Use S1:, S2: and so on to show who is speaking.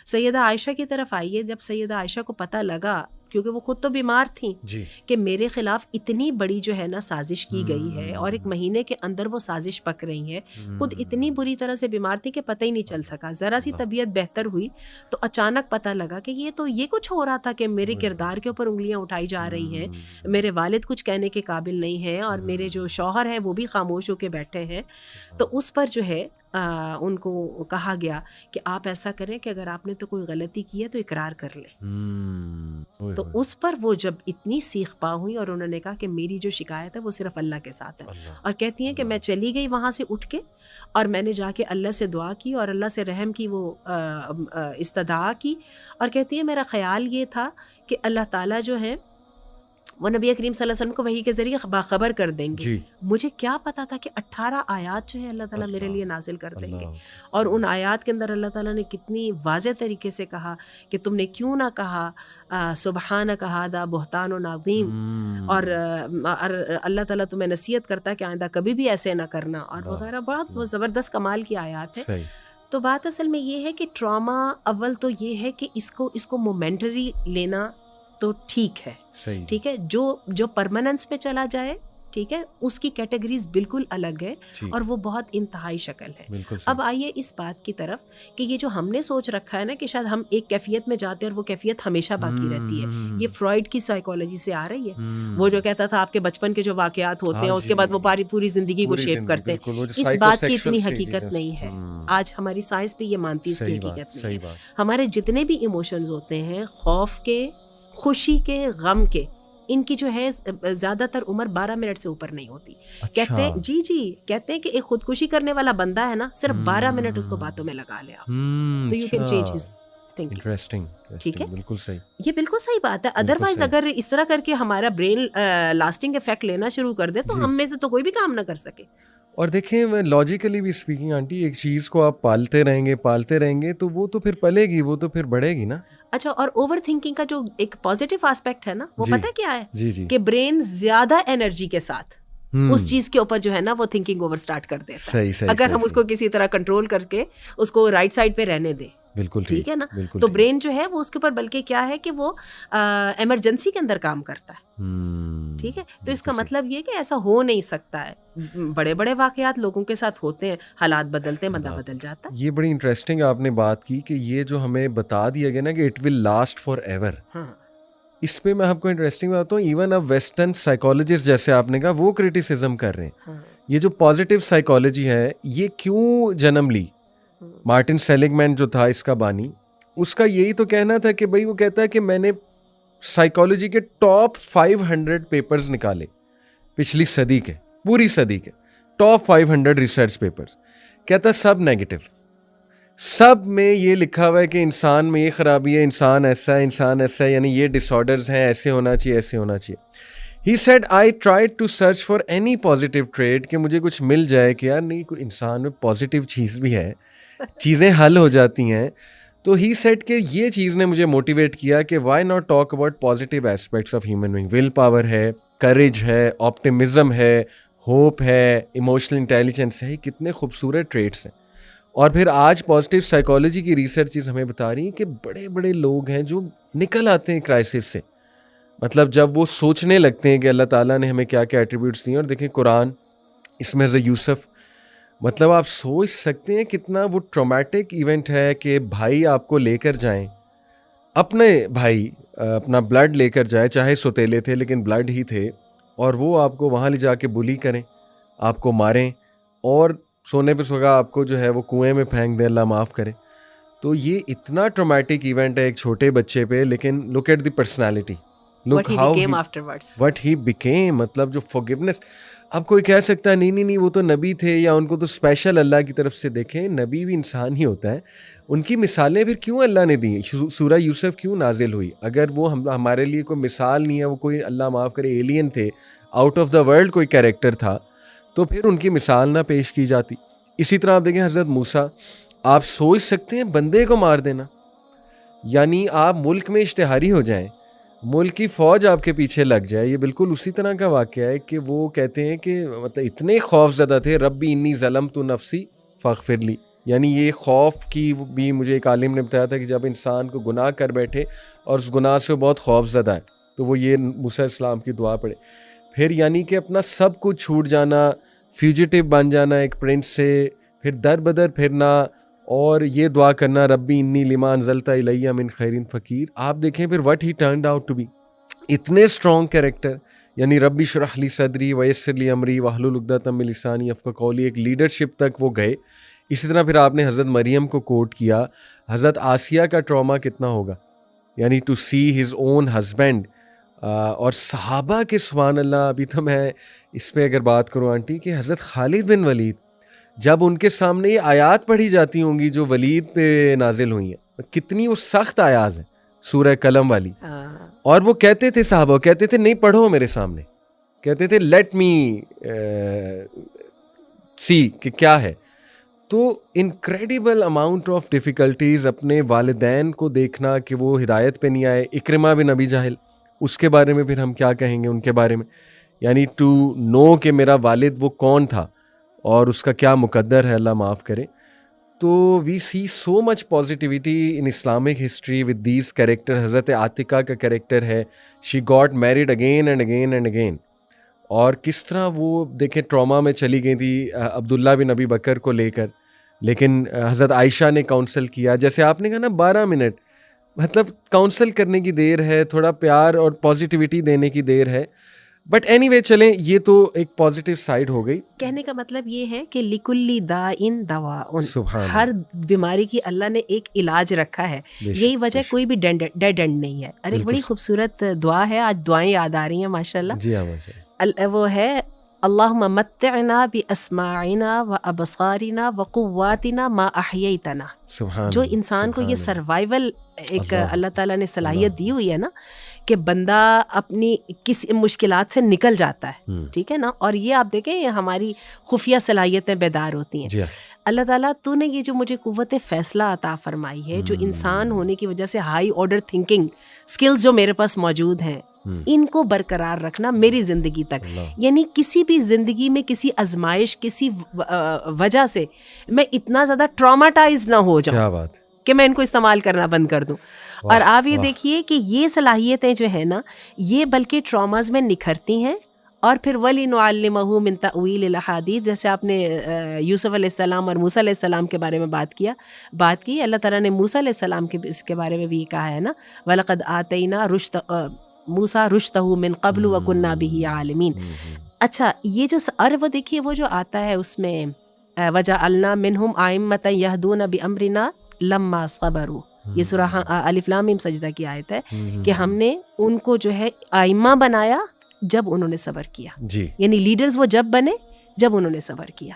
S1: سیدہ عائشہ کی طرف آئیے. جب سیدہ عائشہ کو پتہ لگا, کیونکہ وہ خود تو بیمار تھیں, کہ میرے خلاف اتنی بڑی جو ہے نا سازش کی گئی ہے اور ایک مہینے کے اندر وہ سازش پک رہی ہے, خود اتنی بری طرح سے بیمار تھی کہ پتہ ہی نہیں چل سکا. ذرا سی طبیعت بہتر ہوئی تو اچانک پتہ لگا کہ یہ کچھ ہو رہا تھا, کہ میرے کردار کے اوپر انگلیاں اٹھائی جا رہی ہیں, میرے والد کچھ کہنے کے قابل نہیں ہیں اور میرے جو شوہر ہیں وہ بھی خاموش ہو کے بیٹھے ہیں. تو اس پر جو ہے ان کو کہا گیا کہ آپ ایسا کریں کہ اگر آپ نے تو کوئی غلطی کی ہے تو اقرار کر لیں. تو اس پر وہ جب اتنی سیخ پا ہوئی اور انہوں نے کہا کہ میری جو شکایت ہے وہ صرف اللہ کے ساتھ ہے, اور کہتی ہیں کہ میں چلی گئی وہاں سے اٹھ کے, اور میں نے جا کے اللہ سے دعا کی اور اللہ سے رحم کی وہ استدعا کی, اور کہتی ہے میرا خیال یہ تھا کہ اللہ تعالیٰ جو ہے وہ نبی کریم صلی اللہ علیہ وسلم کو وحی کے ذریعے باخبر کر دیں گے. مجھے کیا پتا تھا کہ 18 آیات جو ہے اللہ تعالیٰ میرے لیے نازل کر دیں گے, اور ان آیات کے اندر اللہ تعالیٰ نے کتنی واضح طریقے سے کہا کہ تم نے کیوں نہ کہا سبحانک ھذا بہتان عظیم, اور اللہ تعالیٰ تمہیں نصیحت کرتا ہے کہ آئندہ کبھی بھی ایسے نہ کرنا, اور وغیرہ. بہت زبردست کمال کی آیات ہے. تو بات اصل میں یہ ہے کہ ٹراما اول تو یہ ہے کہ اس کو مومنٹری لینا تو ٹھیک ہے, ٹھیک ہے, جو پرماننس پہ چلا جائے, ٹھیک ہے, اس کی کیٹیگریز بالکل الگ ہے اور وہ بہت انتہائی شکل ہے. اب آئیے اس بات کی طرف کہ یہ جو ہم نے سوچ رکھا ہے نا کہ شاید ہم ایک کیفیت میں جاتے ہیں اور وہ کیفیت ہمیشہ باقی رہتی ہے, یہ فرائڈ کی سائیکالوجی سے آ رہی ہے. وہ جو کہتا تھا آپ کے بچپن کے جو واقعات ہوتے ہیں اس کے بعد وہ پوری زندگی کو شیپ کرتے ہیں, اس بات کی اتنی حقیقت نہیں ہے. آج ہماری سائنس بھی یہ مانتی اس کی حقیقت نہیں ہے. ہمارے جتنے بھی ایموشنز ہوتے ہیں, خوف کے, خوشی کے, غم کے, ان کی جو ہے زیادہ تر عمر 12 منٹ سے اوپر نہیں ہوتی. کہتے ہیں کہتے ہیں کہ ایک خودکشی کرنے والا بندہ ہے نا, صرف 12 منٹ اس کو باتوں میں لگا لے آپ, تو you can change his thinking.
S2: Interesting,
S1: ٹھیک ہے,
S2: بالکل صحیح,
S1: یہ بالکل صحیح بات ہے. ادروائز اگر اس طرح کر کے ہمارا برین لاسٹنگ افیکٹ لینا شروع کر دے تو ہم میں سے تو کوئی بھی کام نہ کر سکے.
S2: اور دیکھیں لاجیکلی بھی اسپیکنگ آنٹی, ایک چیز کو آپ پالتے رہیں گے تو وہ تو پھر پلے گی, وہ تو پھر بڑھے گی نا.
S1: اچھا, اور اوور تھنکنگ کا جو ایک پازیٹیو آسپیکٹ ہے نا, وہ پتہ کیا ہے, کہ برین زیادہ انرجی کے ساتھ اس چیز کے اوپر جو ہے نا وہ تھنکنگ اوور سٹارٹ کر دیتا ہے, اگر ہم اس کو کسی طرح کنٹرول کر کے اس کو رائٹ سائڈ پہ رہنے دیں.
S2: بالکل
S1: ٹھیک ہے نا, تو برین جو ہے وہ اس کے اوپر بلکہ کیا ہے کہ وہ ایمرجنسی کے اندر کام کرتا ہے. ٹھیک ہے, تو اس کا مطلب یہ کہ ایسا ہو نہیں سکتا ہے. بڑے بڑے واقعات لوگوں کے ساتھ ہوتے ہیں, حالات بدلتے ہیں, بندہ بدل جاتا ہے.
S2: یہ بڑی انٹرسٹنگ آپ نے بات کی کہ یہ جو ہمیں بتا دیا گیا نا کہ it will last forever, اس پہ میں آپ کو انٹرسٹنگ بتاتا ہوں. ایون اب ویسٹرن سائیکالوجسٹ جیسے آپ نے کہا وہ کرٹیسزم کر رہے ہیں. یہ جو پازیٹیو سائیکالوجی ہے یہ کیوں جنم لی؟ مارٹن سیلیگمین جو تھا اس کا بانی, اس کا یہی تو کہنا تھا کہ بھائی, وہ کہتا ہے کہ میں نے سائیکالوجی کے ٹاپ 500 پیپرز نکالے پچھلی صدی کے, پوری صدی کے ٹاپ 500 ریسرچ پیپرز, کہتا سب نیگیٹو, سب میں یہ لکھا ہوا ہے کہ انسان میں یہ خرابی ہے, انسان ایسا ہے, انسان ایسا ہے, یعنی یہ ڈس آرڈرز ہیں, ایسے ہونا چاہیے, ایسے ہونا چاہیے. He said I tried to search for any positive trait, کہ مجھے کچھ مل جائے کہ یار نہیں کوئی انسان میں پازیٹیو چیز بھی ہے, چیزیں حل ہو جاتی ہیں. تو ہی سیٹ کہ یہ چیز نے مجھے موٹیویٹ کیا کہ why not talk about positive aspects of human being. Will power ہے, کریج ہے, آپٹیمزم ہے, ہوپ ہے, ایموشنل انٹیلیجنس ہے, کتنے خوبصورت ٹریٹس ہیں. اور پھر آج پازیٹیو سائیکالوجی کی ریسرچز ہمیں بتا رہی ہیں کہ بڑے بڑے لوگ ہیں جو نکل آتے ہیں کرائسس سے, مطلب جب وہ سوچنے لگتے ہیں کہ اللہ تعالیٰ نے ہمیں کیا کیا ایٹریبیوٹس دیے. اور دیکھیں قرآن, اس میں یوسف, مطلب آپ سوچ سکتے ہیں کتنا وہ ٹرامیٹک ایونٹ ہے کہ بھائی آپ کو لے کر جائیں, اپنے بھائی اپنا بلڈ لے کر جائے, چاہے سوتیلے تھے لیکن بلڈ ہی تھے, اور وہ آپ کو وہاں لے جا کے بلی کریں, آپ کو ماریں, اور سونے پہ سوگا آپ کو جو ہے وہ کنویں میں پھینک دیں, اللہ معاف کرے. تو یہ اتنا ٹرامیٹک ایونٹ ہے ایک چھوٹے بچے پہ, لیکن look at the personality, look how what he became, مطلب جو forgiveness. اب کوئی کہہ سکتا ہے نہیں وہ تو نبی تھے یا ان کو تو اسپیشل اللہ کی طرف سے. دیکھیں نبی بھی انسان ہی ہوتا ہے, ان کی مثالیں پھر کیوں اللہ نے دی, سورہ یوسف کیوں نازل ہوئی؟ اگر وہ ہمارے لیے کوئی مثال نہیں ہے, وہ کوئی اللہ معاف کرے ایلین تھے, آؤٹ آف دا ورلڈ کوئی کیریکٹر تھا, تو پھر ان کی مثال نہ پیش کی جاتی. اسی طرح آپ دیکھیں حضرت موسیٰ, آپ سوچ سکتے ہیں بندے کو مار دینا, یعنی آپ ملک میں اشتہاری ہو جائیں, ملک کی فوج آپ کے پیچھے لگ جائے. یہ بالکل اسی طرح کا واقعہ ہے کہ وہ کہتے ہیں کہ مطلب اتنے خوف زدہ تھے, ربی انی ظلمت نفسی فاغفر لی, یعنی یہ خوف کی بھی مجھے ایک عالم نے بتایا تھا کہ جب انسان کو گناہ کر بیٹھے اور اس گناہ سے بہت خوف زدہ ہے تو وہ یہ موسیٰ علیہ السلام کی دعا پڑھے. پھر یعنی کہ اپنا سب کچھ چھوٹ جانا, فیوجیٹیو بن جانا ایک پرنس سے, پھر در بدر پھرنا اور یہ دعا کرنا ربی انی لما انزلت الیہ من خیر فقیر. آپ دیکھیں پھر what he turned out to be, اتنے اسٹرانگ کیریکٹر, یعنی ربی اشرح لی صدری ویسر لی امری واحلل عقدۃ من لسانی یفقہوا قولی, ایک لیڈرشپ تک وہ گئے. اسی طرح پھر آپ نے حضرت مریم کو کوٹ کیا, حضرت آسیہ کا ٹراما کتنا ہوگا, یعنی to see his own husband. اور صحابہ کے سبحان اللہ, ابھی تو میں اس پہ اگر بات کروں آنٹی کہ حضرت خالد بن ولید جب ان کے سامنے یہ آیات پڑھی جاتی ہوں گی جو ولید پہ نازل ہوئی ہیں, کتنی وہ سخت آیات ہیں سورہ قلم والی, اور وہ کہتے تھے صحابہ کہتے تھے نہیں پڑھو میرے سامنے, کہتے تھے لیٹ می سی کہ کیا ہے. تو انکریڈیبل اماؤنٹ آف ڈیفیکلٹیز, اپنے والدین کو دیکھنا کہ وہ ہدایت پہ نہیں آئے. اکرمہ بن ابی جہل, اس کے بارے میں پھر ہم کیا کہیں گے ان کے بارے میں, یعنی ٹو نو کہ میرا والد وہ کون تھا اور اس کا کیا مقدر ہے, اللہ معاف کرے. تو we see so much positivity in Islamic history with these character. حضرت عاتقہ کا کیریکٹر ہے, she got married again and again and again, اور کس طرح وہ دیکھیں ٹراما میں چلی گئی تھی عبداللہ بن ابی بکر کو لے کر, لیکن حضرت عائشہ نے کاؤنسل کیا. جیسے آپ نے کہا نا 12 منٹ, مطلب کاؤنسل کرنے کی دیر ہے, تھوڑا پیار اور پازیٹیوٹی دینے کی دیر ہے. بٹ اینی وے چلیں, یہ تو ایک پازیٹیو سائڈ ہو گئی.
S1: کہنے کا مطلب یہ ہے کہ لکلی داء دواء, ہر بیماری کی اللہ نے ایک علاج رکھا ہے. یہی وجہ کوئی بھی ڈیڈ اینڈ نہیں ہے. اور ایک بڑی خوبصورت دعا ہے, آج دعائیں یاد آ رہی ہیں ماشاء اللہ.
S2: جی ہاں,
S1: وہ ہے اللہم متعنا باسماعنا وابصارنا وقواتنا ما احییتنا. جو انسان کو یہ سروائیول ایک اللہ تعالیٰ نے صلاحیت دی ہوئی ہے نا کہ بندہ اپنی کسی مشکلات سے نکل جاتا ہے, ٹھیک ہے نا. اور یہ آپ دیکھیں ہماری خفیہ صلاحیتیں بیدار ہوتی ہیں. اللہ تعالیٰ تو نے یہ جو مجھے قوت فیصلہ عطا فرمائی ہے, جو انسان ہونے کی وجہ سے ہائی آرڈر تھنکنگ سکلز جو میرے پاس موجود ہیں, ان کو برقرار رکھنا میری زندگی تک. یعنی کسی بھی زندگی میں کسی آزمائش, کسی وجہ سے میں اتنا زیادہ ٹراماٹائز نہ ہو جاؤں کہ میں ان کو استعمال کرنا بند کر دوں. اور آپ یہ دیکھیے کہ یہ صلاحیتیں جو ہیں نا, یہ بلکہ ٹراماز میں نکھرتی ہیں. اور پھر وَلِنُعَلِّمَهُ مِن تَأْوِيلِ الْأَحَادِيثِ, جیسے آپ نے یوسف علیہ السلام اور موسیٰ علیہ السلام کے بارے میں بات کی. اللہ تعالیٰ نے موسیٰ علیہ السلام کے بارے میں بھی کہا ہے نا, وَلَقَدْ آتَيْنَا موسیٰ رُشْدَهُ مِن قَبْلُ وَكُنَّا بِهِ عَالِمِينَ. اچھا, یہ جو اور وہ دیکھیے وہ جو آتا ہے اس میں وَجَعَلْنَا مِنْهُمْ أَئِمَّةً يَهْدُونَ بِأَمْرِنَا لَمَّا صَبَرُوا. یہ سورہ الف لام میم سجدہ کی آیت ہے کہ ہم نے ان کو جو ہے آئمہ بنایا جب انہوں نے صبر کیا. یعنی لیڈرز وہ جب بنے جب انہوں نے صبر کیا.